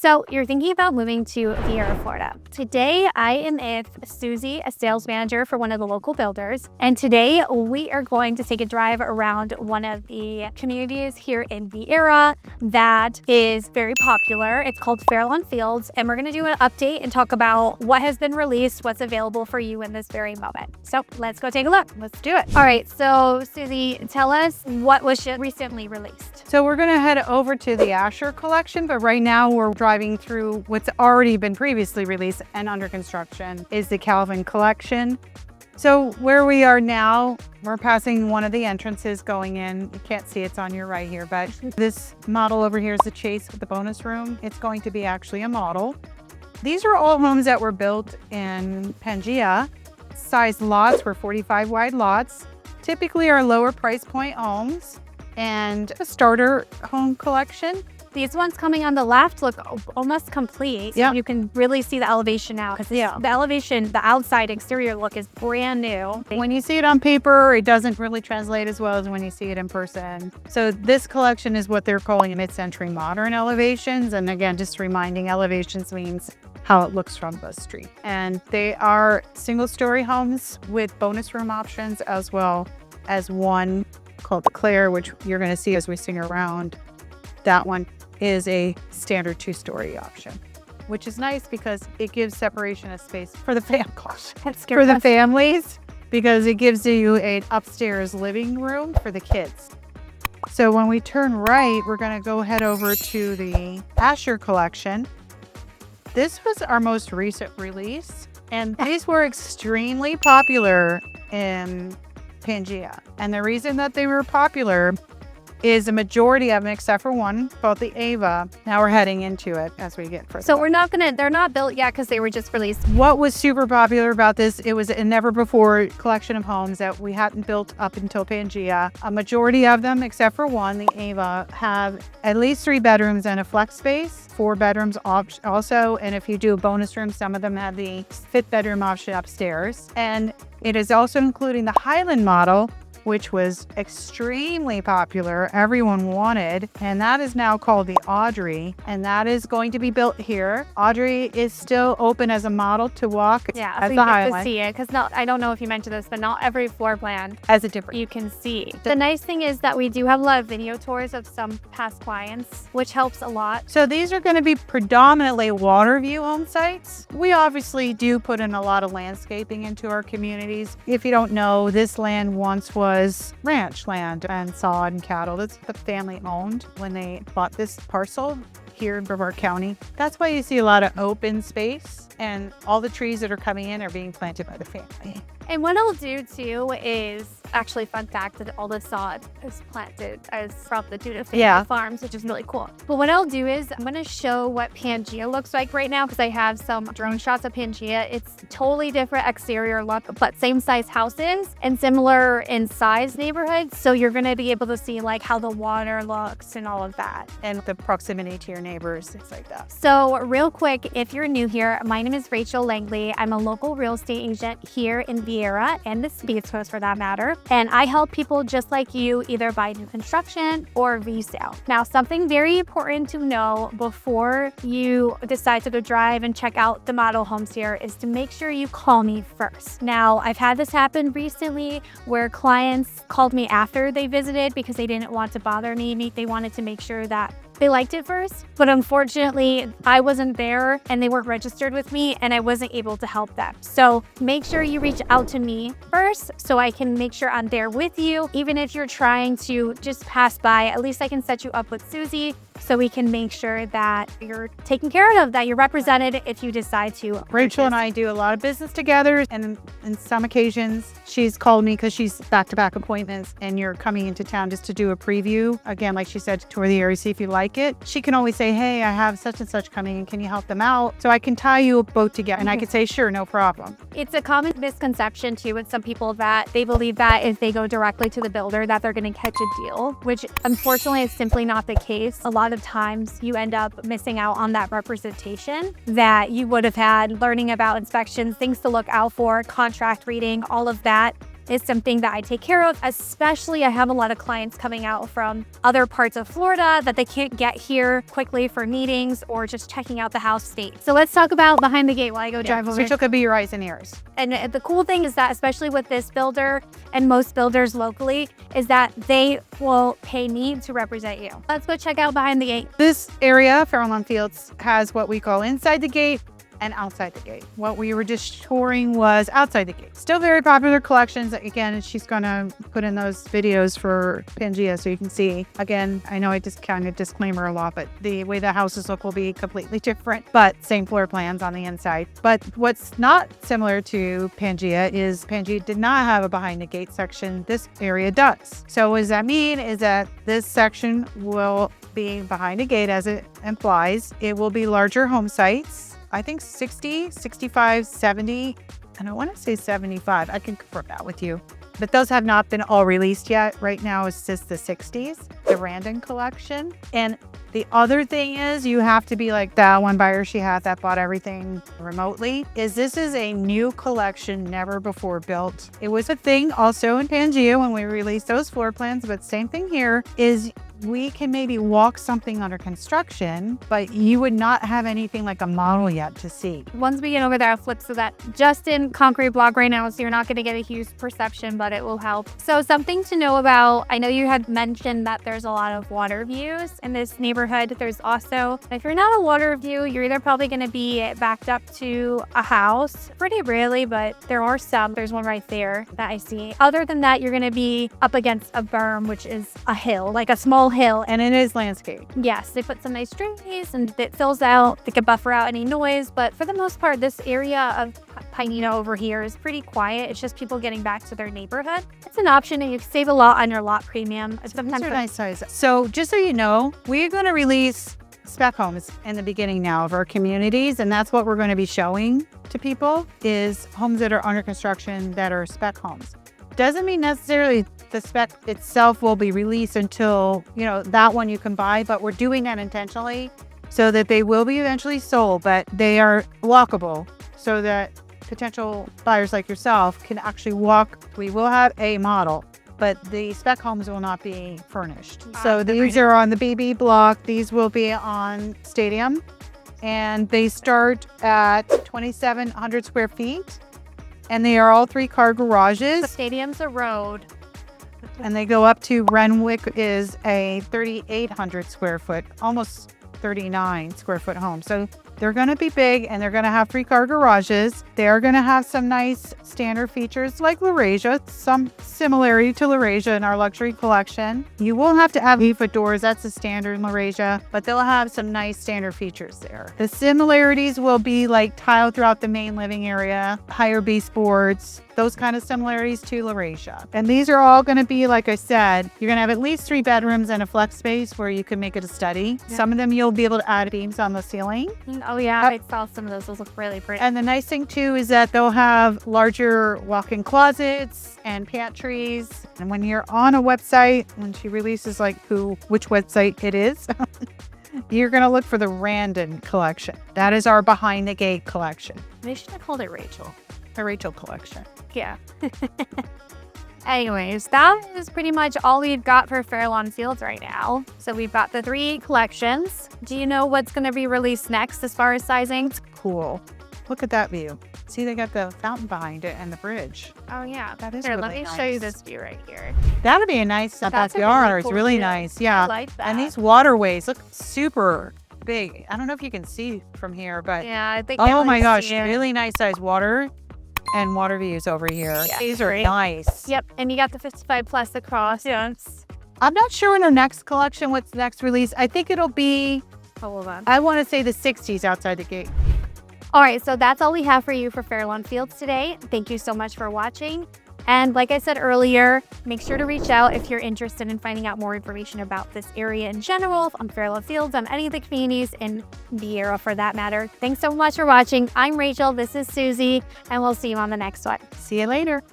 So you're thinking about moving to Viera, Florida. Today, I am with Susie, a sales manager for one of the local builders. And today we are going to take a drive around one of the communities here in Viera that is very popular. It's called Farallon Fields. And we're going to do an update and talk about what has been released, what's available for you in this very moment. So let's go take a look. Let's do it. All right. So Susie, tell us what was just recently released. So we're going to head over to the Asher collection, but right now we're driving through what's already been previously released and under construction is the Calvin collection. So where we are now, we're passing one of the entrances going in. You can't see it's on your right here, but this model over here is the Chase with the bonus room. It's going to be actually a model. These are all homes that were built in Pangea. Size lots were 45 wide lots. Typically are lower price point homes and a starter home collection. These ones coming on the left look almost complete. Yeah. You can really see the elevation now because the elevation, the outside exterior look is brand new. When you see it on paper, it doesn't really translate as well as when you see it in person. So this collection is what they're calling mid-century modern elevations. And again, just reminding, elevations means how it looks from the street. And they are single-story homes with bonus room options, as well as one called the Claire, which you're going to see as we sing around. That one is a standard two-story option, which is nice because it gives separation of space for the families, because it gives you an upstairs living room for the kids. So when we turn right, we're going to go head over to the Asher collection. This was our most recent release, and these were extremely popular in Pangea. And the reason that they were popular is a majority of them, except for one called the Ava. Now we're heading into it as we get further. So they're not built yet because they were just released. What was super popular about this, it was a never before collection of homes that we hadn't built up until Pangea. A majority of them, except for one, the Ava, have at least 3 bedrooms and a flex space, 4 bedrooms also. And if you do a bonus room, some of them have the 5th bedroom option upstairs. And it is also including the Highland model, which was extremely popular, everyone wanted, and that is now called the Audrey, and that is going to be built here. Audrey is still open as a model to walk. Yeah, as so the you get Highland. to see it, because I don't know if you mentioned this, but not every floor plan As a different. you can see. The nice thing is that we do have a lot of video tours of some past clients, which helps a lot. So these are going to be predominantly water view home sites. We obviously do put in a lot of landscaping into our communities. If you don't know, this land once was ranch land and sod and cattle. That's the family owned when they bought this parcel here in Brevard County. That's why you see a lot of open space, and all the trees that are coming in are being planted by the family. And what I'll do too is, actually fun fact, that all the sod is planted as from the Duda family farms, which is really cool. But what I'll do is I'm going to show what Pangea looks like right now, because I have some drone shots of Pangea. It's totally different exterior look, but same size houses and similar in size neighborhoods. So you're going to be able to see like how the water looks and all of that. And the proximity to your neighbors, things like that. So real quick, if you're new here, my name is Rachel Langley. I'm a local real estate agent here in Viera and the Speed Coast for that matter. And I help people just like you either buy new construction or resale. Now, something very important to know before you decide to go drive and check out the model homes here is to make sure you call me first. Now, I've had this happen recently where clients called me after they visited because they didn't want to bother me. They wanted to make sure that they liked it first, but unfortunately I wasn't there and they weren't registered with me and I wasn't able to help them. So make sure you reach out to me first so I can make sure I'm there with you. Even if you're trying to just pass by, at least I can set you up with Susie so we can make sure that you're taken care of, that you're represented if you decide to. Rachel and I do a lot of business together, and in some occasions she's called me because she's back-to-back appointments and you're coming into town just to do a preview. Again, like she said, to tour the area, see if you like it. She can always say, hey, I have such and such coming and can you help them out? So I can tie you both together. And I could say, sure, no problem. It's a common misconception too with some people that they believe that if they go directly to the builder that they're going to catch a deal, which unfortunately is simply not the case. A lot of times you end up missing out on that representation that you would have had, learning about inspections, things to look out for, contract reading, all of that. is something that I take care of, especially I have a lot of clients coming out from other parts of Florida that they can't get here quickly for meetings or just checking out the house state. So let's talk about behind the gate while I go drive over. Rachel could be your eyes and ears. And the cool thing is that, especially with this builder and most builders locally, is that they will pay me to represent you. Let's go check out behind the gate. This area, Farallon Fields, has what we call inside the gate and outside the gate. What we were just touring was outside the gate. Still very popular collections. Again, she's gonna put in those videos for Pangea so you can see. Again, I know I just kind of disclaimer a lot, but the way the houses look will be completely different, but same floor plans on the inside. But what's not similar to Pangea is Pangea did not have a behind the gate section. This area does. So what does that mean is that this section will be behind the gate, as it implies. It will be larger home sites. I think 60, 65, 70, and I want to say 75. I can confirm that with you. But those have not been all released yet. Right now it's just the 60s, the Random collection. And the other thing is you have to be like that one buyer she had that bought everything remotely. This is a new collection, never before built. It was a thing also in Pangea when we released those floor plans, but same thing here is we can maybe walk something under construction, but you would not have anything like a model yet to see. Once we get over there, I'll flip so that just in concrete block right now, so you're not going to get a huge perception, but it will help. So something to know about, I know you had mentioned that there's a lot of water views in this neighborhood. There's also, if you're not a water view, you're either probably going to be backed up to a house, pretty rarely, but there are some. There's one right there that I see. Other than that, you're going to be up against a berm, which is a hill, like a small hill. And it is landscape. Yes, they put some nice trees and it fills out, they can buffer out any noise, but for the most part, this area of Pineda over here is pretty quiet. It's just people getting back to their neighborhood. It's an option and you can save a lot on your lot premium. Sometimes they're nice size. So just so you know, we're going to release spec homes in the beginning now of our communities, and that's what we're going to be showing to people is homes that are under construction that are spec homes. Doesn't mean necessarily the spec itself will be released until, that one you can buy, but we're doing that intentionally so that they will be eventually sold, but they are walkable so that potential buyers like yourself can actually walk. We will have a model, but the spec homes will not be furnished. So these are on the BB block. These will be on Stadium, and they start at 2,700 square feet. And they are all 3-car garages. The Stadium's a road. And they go up to Renwick is a 3,800 square foot, almost 39 square foot home. So they're going to be big and they're going to have 3-car garages. They're going to have some nice standard features like LaRasia, some similarity to LaRasia in our luxury collection. You won't have to have 8-foot doors. That's a standard in LaRasia, but they'll have some nice standard features there. The similarities will be like tile throughout the main living area, higher baseboards, those kind of similarities to LaRasia. And these are all going to be, like I said, you're going to have at least 3 bedrooms and a flex space where you can make it a study. Yeah. Some of them you'll be able to add beams on the ceiling. Oh yeah, I saw some of those. Those look really pretty. And the nice thing too is that they'll have larger walk-in closets and pantries. And when you're on a website, when she releases which website it is, you're going to look for the Random collection. That is our behind the gate collection. They should have called it Rachel. The Rachel collection. Yeah. Anyways, that is pretty much all we've got for Farallon Fields right now. So we've got the 3 collections. Do you know what's going to be released next as far as sizing? Cool. Look at that view. See, they got the fountain behind it and the bridge. Oh yeah, that is here. Really Let me nice. show you this view right here. That'd be a nice backyard. It's really nice. Yeah. I like that. And these waterways look super big. I don't know if you can see from here, but yeah, I think. Oh my gosh, really nice size water and water views over here. Yeah, these are nice. Yep, and you got the 55 plus across. Yes. I'm not sure in our next collection what's next release. I think it'll be. Hold on. I want to say the 60s outside the gate. All right, so that's all we have for you for Farallon Fields today. Thank you so much for watching. And like I said earlier, make sure to reach out if you're interested in finding out more information about this area in general, on Farallon Fields, on any of the communities in Viera for that matter. Thanks so much for watching. I'm Rachel, this is Susie, and we'll see you on the next one. See you later.